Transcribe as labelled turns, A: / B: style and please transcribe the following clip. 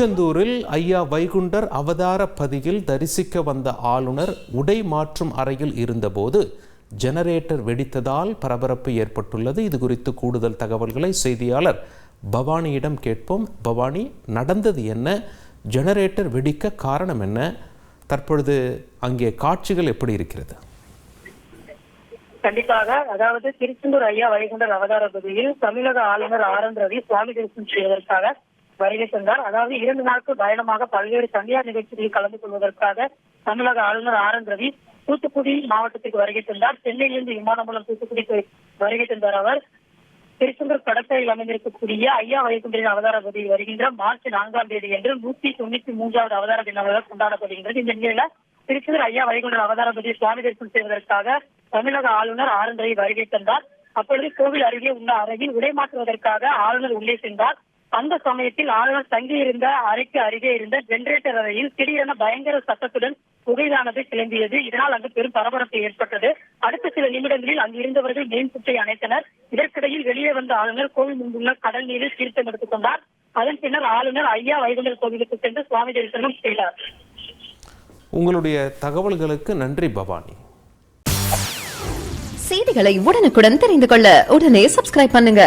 A: திருச்செந்தூரில் ஐயா வைகுண்டர் அவதார பதியில் தரிசிக்க வந்த ஆளுநர் உடை மாற்றும் அறையில் இருந்தபோது ஜெனரேட்டர் வெடித்ததால் பரபரப்பு ஏற்பட்டுள்ளது. இது குறித்து கூடுதல் தகவல்களை செய்தியாளர் பவானியிடம் கேட்போம். பவானி, நடந்தது என்ன? ஜெனரேட்டர் வெடிக்க காரணம் என்ன? தற்பொழுது அங்கே காட்சிகள் எப்படி இருக்கிறது?
B: கண்டிப்பாக, அதாவது திருச்செந்தூர் ஐயா வைகுண்டர் அவதார பதியில் தமிழக ஆளுநர் ஆர்.என். ரவி சுவாமி தரிசனம் செய்வதற்காக வருகை தந்தார். அதாவது 2 நாட்கள் பயணமாக பல்வேறு தனியார் நிகழ்ச்சிகளில் கலந்து கொள்வதற்காக தமிழக ஆளுநர் ஆர்.என். ரவி தூத்துக்குடி மாவட்டத்திற்கு வருகை தந்தார். சென்னையிலிருந்து விமானம் மூலம் தூத்துக்குடிக்கு வருகை தந்தார். அவர் திருச்செந்தூர் கடற்கரையில் அமைந்திருக்கக்கூடிய ஐயா வைகுண்டரின் அவதார பதியில் வருகின்ற மார்ச் 4ஆம் தேதி என்று 193வது அவதார தினமாக கொண்டாடப்படுகின்றது. இந்த நிலையில திருச்செந்தூர் ஐயா வைகுண்டர் அவதார பதியில் சுவாமி தரிசனம் செய்வதற்காக தமிழக ஆளுநர் ஆர்.என். ரவி வருகை தந்தார். அப்பொழுது கோவில் அருகே உள்ள அறையில் உடை மாற்றுவதற்காக ஆளுநர் உள்ளே சென்றார். அந்த சமயத்தில் ஆளுநர் தங்கியிருந்த அறைக்கு அருகே இருந்த ஜெனரேட்டர் அறையில் திடீரென பயங்கர சத்தத்துடன் புகையானது கிளம்பியது. இதனால் அங்கு பெரும் பரபரப்பு ஏற்பட்டது. அடுத்த சில நிமிடங்களில் அங்கு இருந்தவர்கள் மேன் சுற்றை அணைத்தனர். இதற்கிடையில் வெளியே வந்த ஆளுநர் கோவில் முன்புள்ள கடல் நீரில் தீர்த்தம் எடுத்துக் கொண்டார். அதன் பின்னர் ஆளுநர் ஐயா வைகுண்டர் கோவிலுக்கு சென்று சுவாமி தரிசனம் செய்தார்.
A: உங்களுடைய தகவல்களுக்கு நன்றி பவானி.
C: செய்திகளை உடனுக்குடன் தெரிந்து கொள்ள உடனே சப்ஸ்கிரைப் பண்ணுங்க.